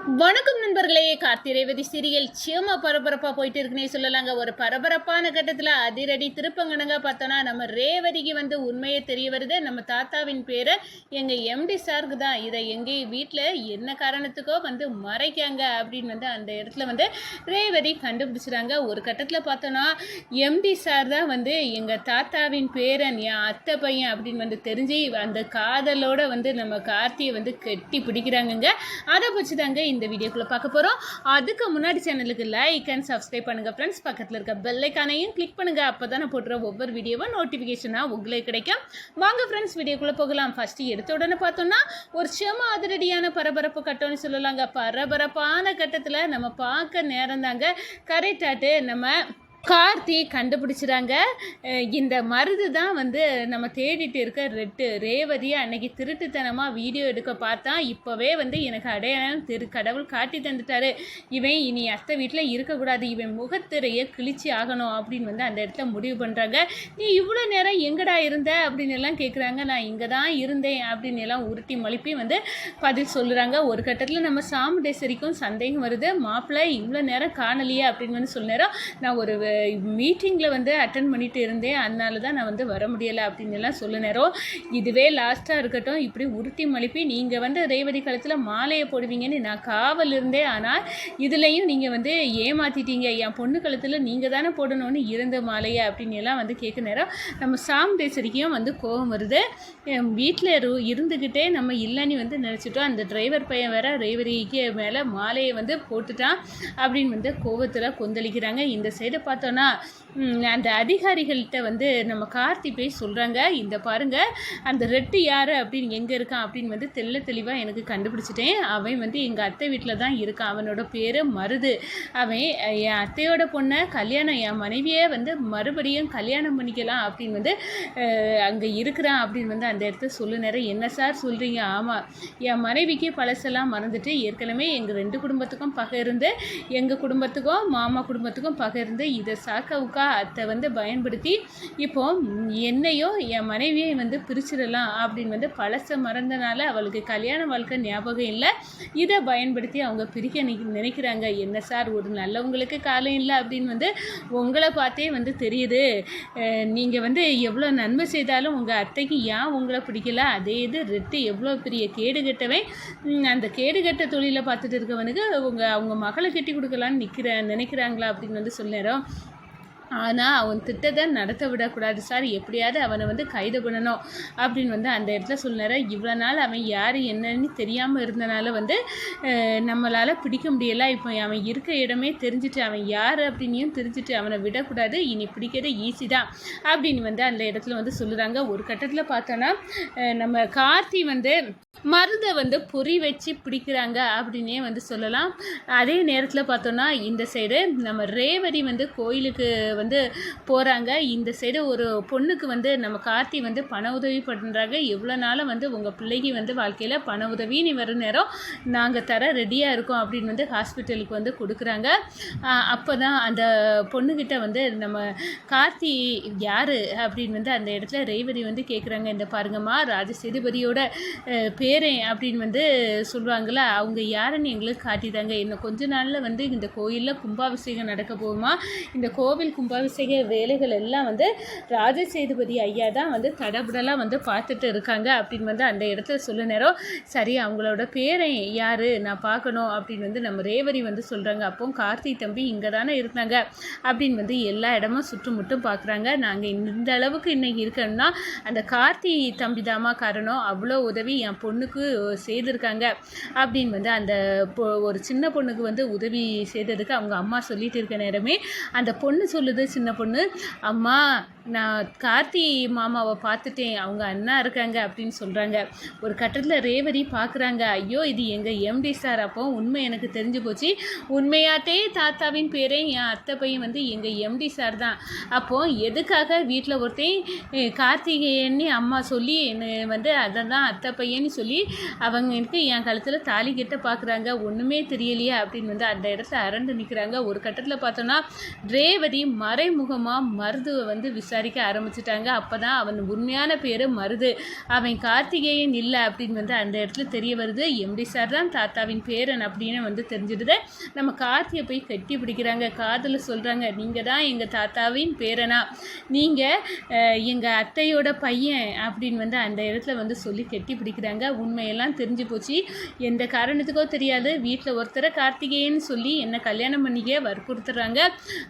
வணக்கம் நண்பர்களே. கார்த்தி ரேவதி சீரியல் சியமா பரபரப்பாக போயிட்டு இருக்குன்னே சொல்லலாங்க. ஒரு பரபரப்பான கட்டத்தில் அதிரடி திருப்பங்கனங்க பார்த்தோன்னா நம்ம ரேவதிக்கு உண்மையே தெரிய வருது. நம்ம தாத்தாவின் பேரை எங்கள் எம்டி சாருக்கு தான். இதை எங்கள் வீட்டில் என்ன காரணத்துக்கோ மறைக்காங்க அப்படின்னு அந்த இடத்துல ரேவதி கண்டுபிடிச்சிடாங்க. ஒரு கட்டத்தில் பார்த்தோன்னா எம்டி சார் தான் எங்கள் தாத்தாவின் பேரன், என் அத்தை பையன் அப்படின்னு தெரிஞ்சு அந்த காதலோட நம்ம கார்த்தியை கெட்டி பிடிக்கிறாங்கங்க. அதை வச்சு தாங்க இந்த வீடியோக்குள்ள பார்க்க போறோம். அதுக்கு முன்னாடி சேனலுக்கு லைக் அண்ட் சப்ஸ்கிரைப் பண்ணுங்க ஃப்ரெண்ட்ஸ். பக்கத்தில் இருக்க பெல் ஐகானையும் கிளிக் பண்ணுங்க. அப்பதான் நான் போடுற ஒவ்வொரு வீடியோவும் நோட்டிபிகேஷனா உங்களுக்கு கிடைக்கும். வாங்க ஃப்ரெண்ட்ஸ் வீடியோக்குள்ள போகலாம். ஃபர்ஸ்ட் எடுத்த உடனே பார்த்தோம்னா ஒரு செம அதிரடியான பரபரப்பு கட்டம்னு சொல்லலாங்க. பரபரப்பான கட்டத்தில் நம்ம பார்க்க நேரம் தாங்க கரெக்டாட்டு நம்ம கார்த்தி கண்டுபிடிச்சிடாங்க. இந்த மருது தான் நம்ம தேடிட்டு இருக்க ரேவதியை அன்னைக்கு திருட்டுத்தனமாக வீடியோ எடுக்க பார்த்தா இப்போவே எனக்கு அடையாளம் கடவுள் காட்டி தந்துட்டாரு. இவன் இனி அத்தை வீட்டில் இருக்கக்கூடாது, இவன் முகத்திரையை கிழிச்சி ஆகணும் அப்படின்னு அந்த இடத்துல முடிவு பண்ணுறாங்க. நீ இவ்வளோ நேரம் எங்கடா இருந்த அப்படின்னு எல்லாம் கேட்குறாங்க. நான் இங்கே தான் இருந்தேன் அப்படின்னு எல்லாம் உருட்டி மழுப்பி பதில் சொல்லுறாங்க. ஒரு கட்டத்தில் நம்ம சாமுண்டேஸ்வரிக்கும் சந்தேகம் வருது. மாப்பிள்ளை இவ்வளோ நேரம் காணலையே அப்படின்னு சொல்ல நேரம் நான் ஒரு மீட்டிங்கில் அட்டன் பண்ணிட்டு இருந்தேன், அதனால தான் நான் வர முடியலை அப்படின்னு எல்லாம் சொல்ல நேரம். இதுவே லாஸ்ட்டாக இருக்கட்டும், இப்படி உருட்டி மழுப்பி நீங்கள் ரேவதி காலத்தில் மாலையை போடுவீங்கன்னு நான் காவல் இருந்தேன், ஆனால் இதுலேயும் நீங்கள் ஏமாற்றிட்டீங்க. என் பொண்ணு காலத்தில் நீங்கள் தானே போடணும்னு இருந்த மாலையை அப்படின்னு எல்லாம் கேட்க நேரம் நம்ம சாமுண்டேஸ்வரிக்கும் கோபம் வருது. வீட்டில் இருந்துக்கிட்டே நம்ம இல்லைன்னு நினச்சிட்டோம். அந்த டிரைவர் பையன் வேற ரேவதிக்கு மேலே மாலையை போட்டுட்டான் அப்படின்னு கோபத்தில் கொந்தளிக்கிறாங்க. இந்த சைடை பார்த்தோன்னா அந்த அதிகாரிகள்கிட்ட நம்ம கார்த்தி போய் சொல்கிறாங்க, இந்த பாருங்க அந்த ரெட்டு யார் அப்படின்னு எங்கே இருக்கான் அப்படின்னு தெளிவாக எனக்கு கண்டுபிடிச்சிட்டேன். அவன் எங்கள் அத்தை வீட்டில் தான் இருக்கான். அவனோட பேர் மருது. அவன் என் அத்தையோட பொண்ணை கல்யாணம், என் மனைவியே மறுபடியும் கல்யாணம் பண்ணிக்கலாம் அப்படின்னு அங்கே இருக்கிறான் அப்படின்னு அந்த இடத்த சொல்ல நேரம். என்ன சார் சொல்கிறீங்க? ஆமாம், என் மனைவிக்கு பழசெல்லாம் மறந்துட்டு ஏற்கனவே எங்கள் 2 குடும்பத்துக்கும் பகை இருந்து, எங்கள் குடும்பத்துக்கும் மாமா குடும்பத்துக்கும் பகை இருந்து இதை சாக்கவுக்கா அத்தை பயன்படுத்தி இப்போ என்னையோ என் மனைவியை பிரிச்சிடலாம் அப்படின்னு பழச மறந்தனால அவளுக்கு கல்யாண வாழ்க்கை ஞாபகம் இல்லை. இதை பயன்படுத்தி அவங்க பிரிக்க நினைக்கிறாங்க. என்ன சார், ஒரு நல்லவங்களுக்கு காலம் இல்லை அப்படின்னு உங்களை பார்த்தே தெரியுது. நீங்கள் எவ்வளோ நன்மை செய்தாலும் உங்கள் அத்தைக்கு ஏன் உங்களை பிடிக்கல? அதே இது ரெட்டு எவ்வளோ பெரிய கேடுகட்டவன், அந்த கேடுகட்ட தொழிலை பார்த்துட்டு இருக்கவனுக்கு அவங்க மகளை கட்டி கொடுக்கலான்னு நினைக்கிறாங்களா அப்படின்னு சொல்லிடுறோம். ஆனால் அவன் திட்டத்தை நடத்த விடக்கூடாது சார், எப்படியாவது அவனை கைது பண்ணணும் அப்படின்னு அந்த இடத்துல சொன்னார். இவ்வளோ நாள் அவன் யார் என்னன்னு தெரியாமல் இருந்தனால நம்மளால் பிடிக்க முடியலை. இப்போ அவன் இருக்க இடமே தெரிஞ்சுட்டு, அவன் யார் அப்படின்னையும் தெரிஞ்சுட்டு அவனை விடக்கூடாது, இனி பிடிக்கிறது ஈஸி தான் அப்படின்னு அந்த இடத்துல சொல்லுறாங்க. ஒரு கட்டத்தில் பார்த்தோன்னா நம்ம கார்த்தி மருதை பொறி வச்சு பிடிக்கிறாங்க அப்படின்னே சொல்லலாம். அதே நேரத்தில் பார்த்தோன்னா இந்த சைடு நம்ம ரேவதி கோயிலுக்கு போகிறாங்க. இந்த சைடு ஒரு பொண்ணுக்கு நம்ம கார்த்தி பண உதவி பண்ணுறாங்க. எவ்வளோ நாளாக உங்கள் பிள்ளைக்கு வாழ்க்கையில் பண உதவி நீ வர நேரம் நாங்கள் தர ரெடியாக இருக்கோம் அப்படின்னு ஹாஸ்பிட்டலுக்கு கொடுக்குறாங்க. அப்போ தான் அந்த பொண்ணுக்கிட்ட நம்ம கார்த்தி யார் அப்படின்னு அந்த இடத்துல ரேவதி கேட்குறாங்க. இந்த பாருங்கம்மா, ராஜசேதுபதியோட பேரன் அப்படின்னு சொல்லுவாங்கள்ல, அவங்க யாருன்னு எங்களுக்கு காட்டிட்டாங்க. இன்னும் கொஞ்ச நாளில் இந்த கோயிலில் கும்பாபிஷேகம் நடக்க போகுமா. இந்த கோவில் கும்பாபிஷேக வேலைகள் எல்லாம் ராஜசேதுபதி ஐயா தான் தடபுடலாக பார்த்துட்டு இருக்காங்க அப்படின்னு அந்த இடத்துல சொல்ல நேரம். சரி, அவங்களோட பேரன் யார் நான் பார்க்கணும் அப்படின்னு நம்ம ரேவதி சொல்கிறாங்க. அப்போ கார்த்தி தம்பி இங்கே தானே இருந்தாங்க அப்படின்னு எல்லா இடமும் சுற்றுமுட்டும் பார்க்குறாங்க. நாங்கள் இந்த அளவுக்கு இன்றைக்கி இருக்கணும்னா அந்த கார்த்தி தம்பி தாமா காரணம். அவ்வளோ உதவி என் பொண்ணுக்கு செய்திருக்காங்க அப்படின்னு அந்த ஒரு சின்ன பொண்ணுக்கு உதவி செய்ததுக்கு அவங்க அம்மா சொல்லிட்டு இருக்க நேரமே அந்த பொண்ணு சொல்லுது, சின்ன பொண்ணு, அம்மா நான் கார்த்தி மாமாவை பார்த்துட்டேன், அவங்க அண்ணா இருக்காங்க அப்படின்னு சொல்கிறாங்க. ஒரு கட்டத்தில் ரேவதி பார்க்குறாங்க, ஐயோ இது எங்கள் எம்டி சார். அப்போ உண்மை எனக்கு தெரிஞ்சு போச்சு. உண்மையாட்டே தாத்தாவின் பேரே என் அத்தை பையன் எங்கள் எம்டி சார் தான். அப்போது எதுக்காக வீட்டில் ஒருத்தன் கார்த்திகேயன்னு அம்மா சொல்லி அதை தான் அத்தை பையன்னு சொல்லி அவங்களுக்கு என் கழுத்தில் தாலி கட்ட பார்க்குறாங்க. ஒன்றுமே தெரியலையா அப்படின்னு அந்த இடத்துல அரண்டு நிற்கிறாங்க. ஒரு கட்டத்தில் பார்த்தோன்னா ரேவதி மறைமுகமாக மருதுவை விசாரிக்க ஆரம்பிச்சிட்டாங்க. அப்போ தான் அவன் உண்மையான பேர் மருது, அவன் கார்த்திகேயன் இல்லை அப்படின்னு வந்து அந்த இடத்துல தெரிய வருது. எம்டி சார் தான் தாத்தாவின் பேரன் அப்படின்னு வந்து தெரிஞ்சிடுது. நம்ம கார்த்தியை போய் கட்டி பிடிக்கிறாங்க, காதில் சொல்கிறாங்க, நீங்கள் தான் எங்கள் தாத்தாவின் பேரனா, நீங்கள் எங்கள் அத்தையோட பையன் அப்படின்னு வந்து அந்த இடத்துல வந்து சொல்லி கட்டி பிடிக்கிறாங்க. உண்மையெல்லாம் தெரிஞ்சு போச்சு. எந்த காரணத்துக்கோ தெரியாது, வீட்டில் ஒருத்தரை கார்த்திகேயன்னு சொல்லி என்னை கல்யாணம் பண்ணிக்க வற்புறுத்துறாங்க.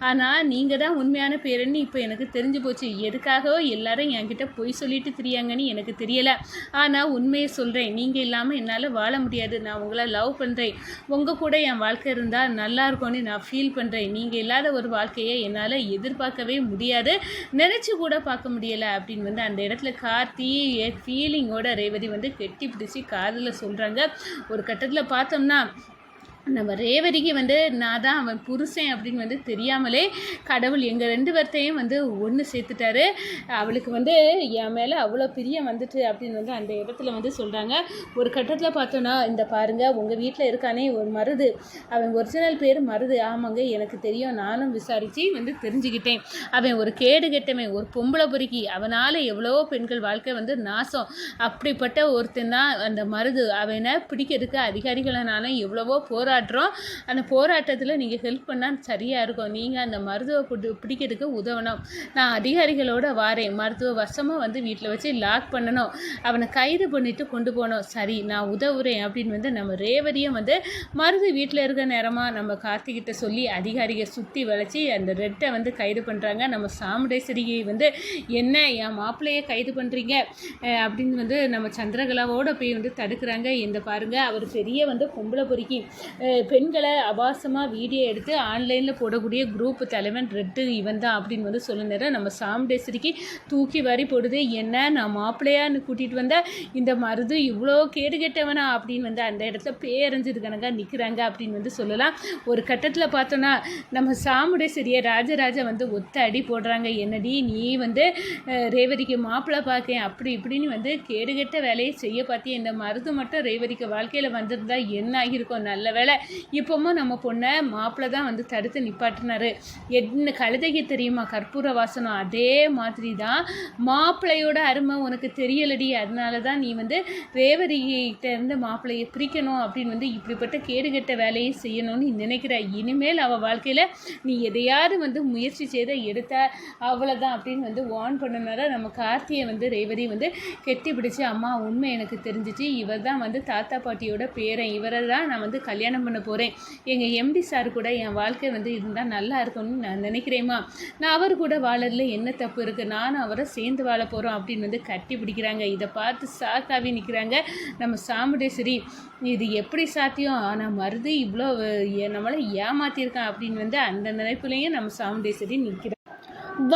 ஆனால் நீங்கள் தான் உண்மையான பேருன்னு இப்போ எனக்கு தெரிஞ்சு போச்சு. எதுக்காகவோ எல்லாரும் என்கிட்ட பொய் சொல்லிட்டு தெரியாங்கன்னு எனக்கு தெரியலை. ஆனால் உண்மையை சொல்கிறேன், நீங்கள் இல்லாமல் என்னால் வாழ முடியாது. நான் உங்களை லவ் பண்ணுறேன், உங்கள் கூட என் வாழ்க்கை இருந்தால் நல்லா இருக்கும்னு நான் ஃபீல் பண்ணுறேன். நீங்கள் இல்லாத ஒரு வாழ்க்கையை என்னால் எதிர்பார்க்கவே முடியாது, நினச்சி கூட பார்க்க முடியலை அப்படின்னு வந்து அந்த இடத்துல கார்த்தி ஃபீலிங்கோட ரேவதி வந்து கெட்டி பிடிச்சி காதில் சொல்கிறாங்க. ஒரு கட்டத்தில் பார்த்தோம்னா நம்ம ரேவதிக்கு வந்து நான் தான் அவன் புருஷன் அப்படின்னு வந்து தெரியாமலே கடவுள் எங்கள் 2 பேர்த்தையும் வந்து ஒன்று சேர்த்துட்டாரு. அவளுக்கு வந்து என் மேலே அவ்வளோ பிரியம் வந்துட்டு அப்படின்னு வந்து அந்த இடத்துல வந்து சொல்கிறாங்க. ஒரு கட்டத்தில் பார்த்தோன்னா, இந்த பாருங்கள், உங்கள் வீட்டில் இருக்கானே ஒரு மருது, அவன் ஒரிஜினல் பேர் மருது. ஆமாங்க, எனக்கு தெரியும், நானும் விசாரித்து வந்து தெரிஞ்சுக்கிட்டேன். அவன் ஒரு கேடு கெட்டவன், ஒரு பொம்பளை பொறுக்கி, அவனால் எவ்வளோ பெண்கள் வாழ்க்கை வந்து நாசம். அப்படிப்பட்ட ஒருத்தன் தான் அந்த மருது. அவனை பிடிக்கிறதுக்கு அதிகாரிகளானாலும் எவ்வளவோ போராடுறோம். அந்த போராட்டத்தில் நீங்கள் ஹெல்ப் பண்ணால் சரியாக இருக்கும். நீங்கள் அந்த மருத்துவ பிடிக்கிறதுக்கு உதவணும். நான் அதிகாரிகளோட வாரேன், மருத்துவ வருஷமாக வந்து வீட்டில் வச்சு லாக் பண்ணணும், அவனை கைது பண்ணிவிட்டு கொண்டு போகணும். சரி, நான் உதவுறேன் அப்படின்னு வந்து நம்ம ரேவதியும் வந்து மருது வீட்டில் இருக்க நேரமாக நம்ம கார்த்திகிட்ட சொல்லி அதிகாரிகள் சுற்றி வளைச்சி அந்த ரெட்டை வந்து கைது பண்ணுறாங்க. நம்ம சாமுண்டேஸ்வரியை வந்து என்ன என் மாப்பிள்ளையை கைது பண்ணுறீங்க அப்படின்னு வந்து நம்ம சந்திரகலாவோட போய் வந்து தடுக்கிறாங்க. இந்த பாருங்கள், அவர் பெரிய வந்து பொம்பளை பொறுக்கி, பெண்களை அபாசமாக வீடியோ எடுத்து ஆன்லைனில் போடக்கூடிய குரூப் தலைவன் ரெட்டு இவன் தான் அப்படின்னு வந்து சொல்ல நேரம் நம்ம சாமுண்டேஸ்வரிக்கு தூக்கி வாரி போடுது. என்ன, நான் மாப்பிள்ளையான்னு கூட்டிகிட்டு வந்தால் இந்த மருது இவ்வளோ கேடு கெட்டவனா அப்படின்னு வந்து அந்த இடத்துல பேரஞ்சது கணக்காக நிற்கிறாங்க அப்படின்னு வந்து சொல்லலாம். ஒரு கட்டத்தில் பார்த்தோன்னா நம்ம சாமுண்டேஸ்வரியை ராஜராஜா வந்து ஒத்த அடி போடுறாங்க. என்னடி நீ வந்து ரேவதிக்கு மாப்பிள்ளை பார்க்கேன் அப்படி இப்படின்னு வந்து கேடுகெட்ட வேலையை செய்ய பார்த்திய, இந்த மருது மட்டும் ரேவதிக்கு வாழ்க்கையில் வந்திருந்தா என்ன ஆகியிருக்கும். நல்ல வேலை இப்போவும் நம்ம பொண்ணை மாப்பிள்ளை தான் வந்து தடுத்து நிப்பாட்டினாரு. என்ன கழுதைக்கு தெரியுமா கற்பூர வாசனம், அதே மாதிரி தான் மாப்பிள்ளையோட அருமை உனக்கு தெரியலடி. அதனால தான் நீ வந்து ரேவதிகிட்ட இருந்து மாப்பிள்ளையை பிரிக்கணும் அப்படின்னு வந்து இப்படிப்பட்ட கேடுகெட்ட வேலையை செய்யணும்னு நினைக்கிற. இனிமேல் அவள் வாழ்க்கையில் நீ எதையாவது வந்து முயற்சி செய்த எடுத்த அவ்வளோதான் அப்படின்னு வந்து வார்ன் பண்ணனால நம்ம கார்த்தியை வந்து ரேவதி வந்து கெட்டி பிடிச்சி, அம்மா உண்மை எனக்கு தெரிஞ்சிச்சு, இவர் தான் வந்து தாத்தா பாட்டியோட பேரன், இவரை தான் நான் வந்து கல்யாணம் பண்ண போகிறேன். எங்கள் எம்டி சார் கூட என் வாழ்க்கை வந்து இருந்தால் நல்லா இருக்கும்னு நான் நினைக்கிறேம்மா. நான் அவர் கூட வாழறதுல என்ன தப்பு இருக்குது, நானும் அவரை சேர்ந்து வாழ போகிறோம் அப்படின்னு வந்து கட்டி பிடிக்கிறாங்க. இதை பார்த்து சாக்காவே நிற்கிறாங்க நம்ம சாமுண்டேஸ்வரி. இது எப்படி சாத்தியம், ஆனால் மருது இவ்வளோ நம்மளை ஏமாற்றிருக்கான் அப்படின்னு வந்து அந்த நினைப்புலையும் நம்ம சாமுண்டேஸ்வரி நிற்கிறாங்க.